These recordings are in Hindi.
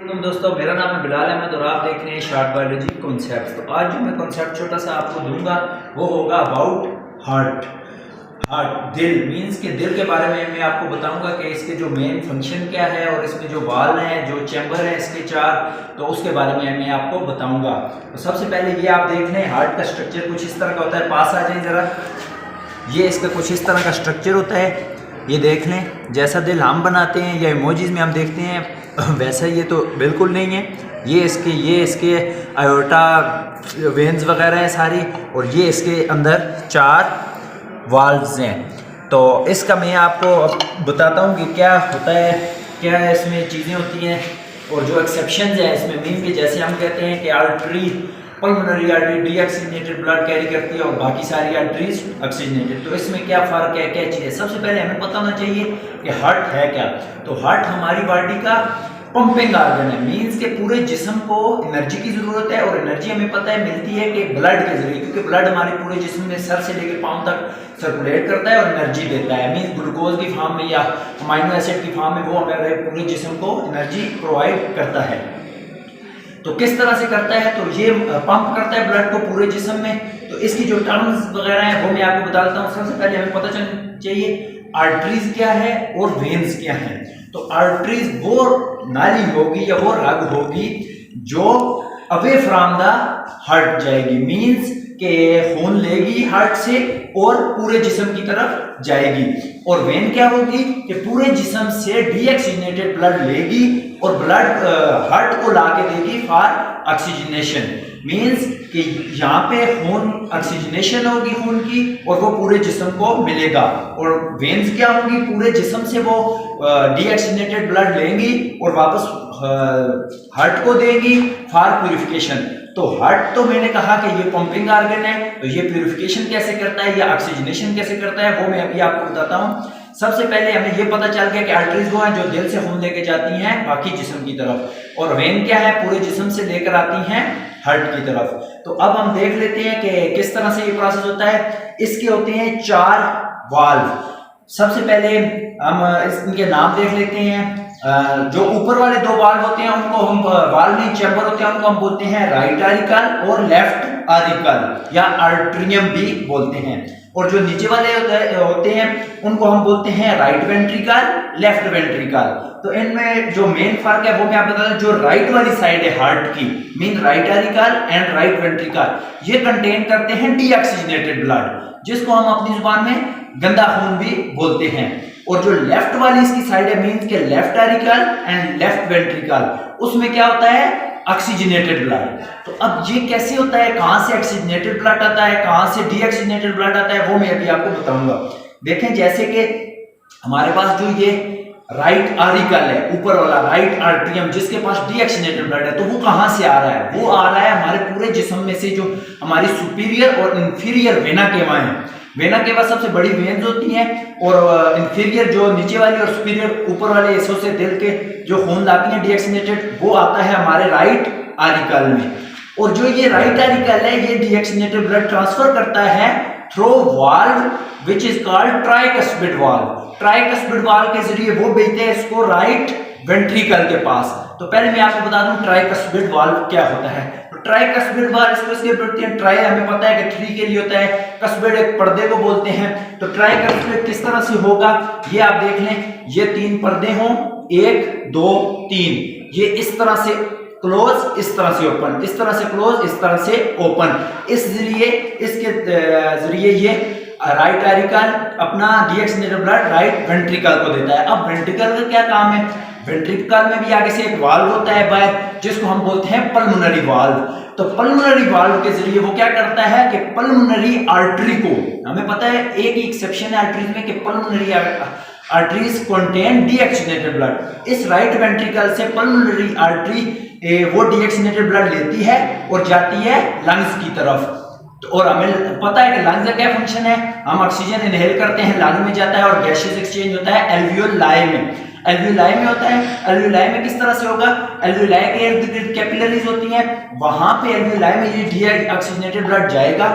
वालेकुम दोस्तों, मेरा नाम है बिलाल अहमद और आप देख रहे हैं शॉर्ट बायोलॉजी कॉन्सेप्ट। तो आज जो मैं कॉन्सेप्ट छोटा सा आपको दूंगा वो होगा अबाउट हार्ट। दिल मींस के दिल के बारे में मैं आपको बताऊंगा कि इसके जो मेन फंक्शन क्या है और इसमें जो वाल्व हैं, जो चैम्बर हैं इसके चार, तो उसके बारे में मैं आपको बताऊंगा। तो सबसे पहले ये आप देख लें, हार्ट का स्ट्रक्चर कुछ इस तरह का होता है। पास आ जाए ज़रा, ये इसका कुछ इस तरह का स्ट्रक्चर होता है। ये देख लें, जैसा दिल हम बनाते हैं या इमोजीज में हम देखते हैं वैसा ये तो बिल्कुल नहीं है। ये इसके आयोटा वेन्स वगैरह हैं सारी, और ये इसके अंदर चार वाल्व्स हैं। तो इसका मैं आपको बताता हूँ कि क्या होता है, क्या इसमें चीज़ें होती हैं और जो एक्सेप्शंस हैं इसमें मेन के। जैसे हम कहते हैं कि artery, pulmonary artery deoxygenated blood carry करती है और बाकी सारी आर्टरीज ऑक्सीजनेटेड। तो इसमें क्या फ़र्क है, क्या चीज़ है? सबसे पहले हमें पता होना चाहिए कि हार्ट है क्या। तो हार्ट हमारी बॉडी का पंपिंग ऑर्गन है, मींस के पूरे जिस्म को एनर्जी की जरूरत है, और एनर्जी हमें पता है मिलती है कि ब्लड के जरिए, क्योंकि ब्लड हमारे पूरे जिस्म में सर से लेकर पांव तक सर्कुलेट करता है और एनर्जी देता है। मींस ग्लूकोज की फॉर्म में या अमाइनो एसिड की फॉर्म में वो हमारे पूरे जिस्म को एनर्जी प्रोवाइड करता है। तो किस तरह से करता है? तो ये पंप करता है ब्लड को पूरे जिस्म में। तो इसकी जो टर्म्स वगैरह हैं वो मैं आपको बता देता हूँ। सबसे पहले हमें पता चलना चाहिए आर्टरीज क्या है और वेन्स क्या है। तो आर्टरीज वो नाली होगी या वो रग होगी जो अवे फ्रॉम द हार्ट जाएगी, मींस के खून लेगी हार्ट से और पूरे जिस्म की तरफ जाएगी। और वेन क्या होगी कि पूरे जिस्म से डीऑक्सीजनेटेड ब्लड लेगी और ब्लड हार्ट को ला के देगी फॉर ऑक्सीजनेशन, मींस कि यहाँ पे खून ऑक्सीजनेशन होगी खून की और वो पूरे जिस्म को मिलेगा। और वेन्स क्या होंगी, पूरे जिस्म से वो डीऑक्सीजनेटेड ब्लड लेंगी और वापस हार्ट को देंगी फॉर प्यूरिफिकेशन। तो हार्ट तो मैंने कहा कि ये पंपिंग ऑर्गन है, तो ये प्यूरिफिकेशन कैसे करता है या ऑक्सीजनेशन कैसे करता है वो मैं अभी आपको बताता हूँ। सबसे पहले हमें ये पता चल गया कि आर्टरीज वो हैं जो दिल से खून लेके जाती हैं बाकी जिस्म की तरफ, और वेन क्या है, पूरे जिस्म से लेकर आती हैं हार्ट की तरफ। तो अब हम देख लेते हैं कि किस तरह से ये प्रोसेस होता है। इसके होते हैं चार वाल्व। सबसे पहले हम इनके नाम देख लेते हैं। जो ऊपर वाले दो वाल्व होते हैं उनको हम वाल्व नहीं, चैम्बर होते हैं, उनको हम बोलते हैं राइट आरिकल और लेफ्ट आरिकल या आर्ट्रियम भी बोलते हैं। और जो नीचे वाले होते हैं उनको हम बोलते हैं राइट वेंट्रिकल, लेफ्ट वेंट्रिकल। तो इनमें जो मेन फर्क है वो मैं आपको बता दूं। जो राइट वाली साइड है हार्ट की, mean right auricle and right ventricle, ये कंटेन करते हैं डीऑक्सीजनेटेड ब्लड, जिसको हम अपनी जुबान में गंदा खून भी बोलते हैं। और जो लेफ्ट वाली इसकी साइड है, मींस के left auricle and left ventricle, उसमें क्या होता है, ऑक्सीजनेटेड ब्लड। तो अब ये कैसे होता है, कहां से ऑक्सीजनेटेड ब्लड आता है, कहां से डीऑक्सीजनेटेड ब्लड आता है, वो मैं अभी आपको बताऊंगा। देखें, जैसे कि हमारे पास जो ये राइट आरिकल है, ऊपर वाला राइट आर्ट्रियम, जिसके पास डीऑक्सीजनेटेड ब्लड है, तो वो कहां से आ रहा है? वो आ रहा है हमारे पूरे जिस्म में से, जो हमारी सुपीरियर और इंफीरियर वेना केवा है। वेना केवा सबसे बड़ी वेन्स होती हैं, और इंफीरियर जो नीचे वाली और सुपीरियर ऊपर वाले हिस्सों से दिल के जो खून लाती हैं डीऑक्सीजनेटेड, वो आता है हमारे राइट आरिकल में। और जो ये राइट आरिकल है, ये डीऑक्सीजनेटेड ब्लड ट्रांसफर करता है through valve which is called tricuspid valve. Tricuspid valve के जरिए वो भेजते हैं इसको राइट वेंट्रिकल के पास। तो पहले मैं आपको बता दूं ट्राइकस्पिड वाल्व क्या होता है। तो ट्राइकस्पिड वाल्व इसको इसके प्रति है, ट्राई हमें पता है कि 3 के लिए होता है, कस्पिड एक पर्दे को बोलते हैं। तो ट्राइकस्पिड किस तरह से होगा ये आप देख लें। ये 3 पर्दे हों, 1 2 3, ये इस तरह से क्लोज, इस तरह से ओपन, इस तरह से क्लोज, इस तरह से ओपन। इस जरिए, इसके जरिए ये राइट आरिकल अपना डीऑक्सीजनेटेड ब्लड राइट वेंट्रिकल को देता है। अब वेंट्रिकल का क्या काम है? वेंट्रिकल में भी आगे से एक वाल्व होता है बाहर, जिसको हम बोलते हैं पल्मोनरी वाल्व। तो पल्मोनरी वाल्व के जरिए वो क्या करता है कि पल्मोनरी आर्टरी को, हमें पता है एक ही एक्सेप्शन है आर्टरीज में कि pulmonary arteries contain deoxygenated blood. इस राइट वेंट्रिकल से पल्मोनरी आर्टरी वो डीऑक्सीजनेटेड ब्लड लेती है और जाती है लंग्स की तरफ। और हमें पता है कि लंग्स का क्या फंक्शन है, हम ऑक्सीजन इनहेल करते हैं, लंग में जाता है और गैसेस एक्सचेंज होता है एल्वियोलाई में। एल्वियोलाई में होता है। एल्वियोलाई में किस तरह से होगा? एल्वियोलाई के इर्द गिर्द कैपिलरीज होती हैं, वहां पे एल्वियोलाई में ये डीऑक्सीजनेटेड ब्लड जाएगा।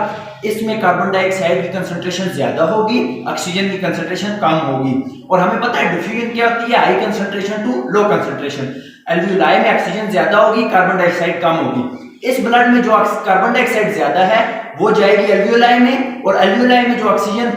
इसमें कार्बन डाइऑक्साइड की कंसंट्रेशन ज्यादा होगी, ऑक्सीजन की कंसंट्रेशन कम होगी। और हमें पता है डिफ्यूजन क्या होती है, high concentration to low concentration. Alveoli में ऑक्सीजन ज्यादा होगी, कार्बन डाइऑक्साइड कम होगी। इस ब्लड में जो कार्बन डाइऑक्साइड ज्यादा है वो जाएगी एल्वियोलाई में, और एल्वियोलाई में जो ऑक्सीजन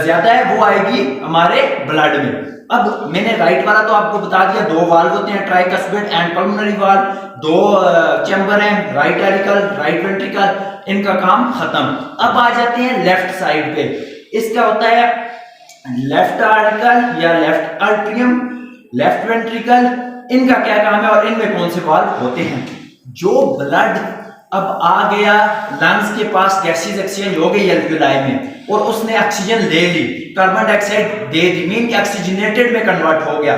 ज्यादा है वो आएगी हमारे ब्लड में। अब मैंने राइट वाला तो आपको बता दिया, दो वाल्व होते हैं, ट्राइकस्पिड एंड पल्मोनरी वाल्व, दो चैम्बर हैं, राइट एरिकल, राइट वेंट्रिकल, इनका काम खत्म। अब आ जाते हैं लेफ्ट साइड पे। इसका होता है लेफ्ट आर्टिकल या लेफ्ट आर्ट्रियम, लेफ्ट वेंट्रिकल, इनका क्या काम है और इनमें कौन से वाल्व होते हैं। जो ब्लड अब आ गया लंग्स के पास, गैसेस एक्सचेंज हो गई एल्वियोलाई में और उसने ऑक्सीजन ले ली, कार्बन डाइऑक्साइड दे दी, मीन ऑक्सीजनेटेड में कन्वर्ट हो गया।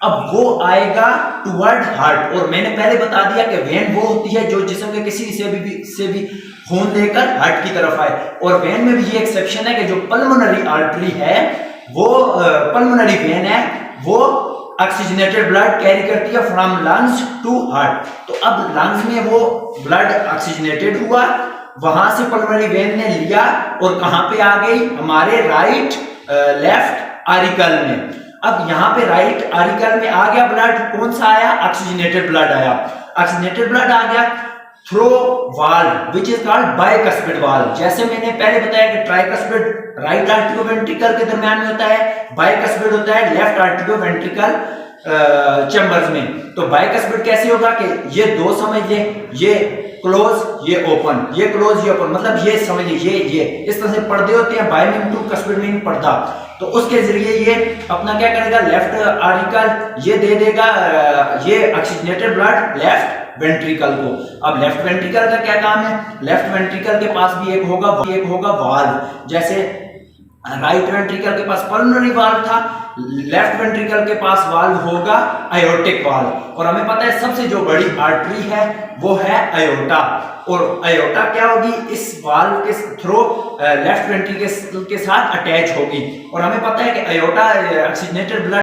अब वो आएगा टुवर्ड हार्ट, और मैंने पहले बता दिया कि वेन वो होती है जो जिस्म के किसी से भी खून लेकर हार्ट की तरफ आए, और वेन में भी ये एक्सेप्शन है कि जो पल्मोनरी आर्टरी है वो पल्मोनरी वेन है वो ऑक्सीजनेटेड ब्लड कैरी करती है फ्रॉम लंग्स टू हार्ट। तो अब लंग्स में वो ब्लड ऑक्सीजनेटेड हुआ, वहां से पल्मोनरी वेन ने लिया और कहां पे आ गई, हमारे राइट लेफ्ट आरिकल में। अब यहाँ पे राइट आरिकल में आ गया ब्लड, कौन सा आया, ऑक्सीजनेटेड ब्लड आया। ऑक्सीजनेटेड ब्लड आ गया through valve which is called bicuspid valve. जैसे मैंने पहले बताया कि ट्राइकस्पिड राइट आर्टिरियोवेंट्रिकल के दरमियान में होता है, बाइकस्पिड होता है लेफ्ट आर्टिरियोवेंट्रिकल चैम्बर्स में। तो बाइकस्पिड कैसे होगा कि ये दो समझ ले, ये क्लोज ये ओपन, ये क्लोज ये ओपन, मतलब ये समझ ले ये इस तरह से पर्दे होते हैं, bi mean two cuspid mean पर्दा। तो उसके जरिए ये अपना क्या करेगा, लेफ्ट आर्टिकल ये दे देगा ये ऑक्सीजनेटेड ब्लड लेफ्ट वेंट्रिकल को। अब लेफ्ट वेंट्रिकल का क्या काम है, लेफ्ट वेंट्रिकल के पास भी एक होगा वाल्व। जैसे राइट वेंट्रिकल के पास पल्मोनरी वाल्व था, लेफ्ट वेंट्रिकल के पास वाल्व होगा आयोटिक वाल्व। और हमें पता है सबसे जो बड़ी आर्टरी है वो है आयोटा, और आयोटा क्या होगी, इस वाल्व के थ्रू लेफ्ट वेंट्रिकल के साथ अटैच होगी। और हमें पता है कि आयोटा ऑक्सीजनेटेड ब्लड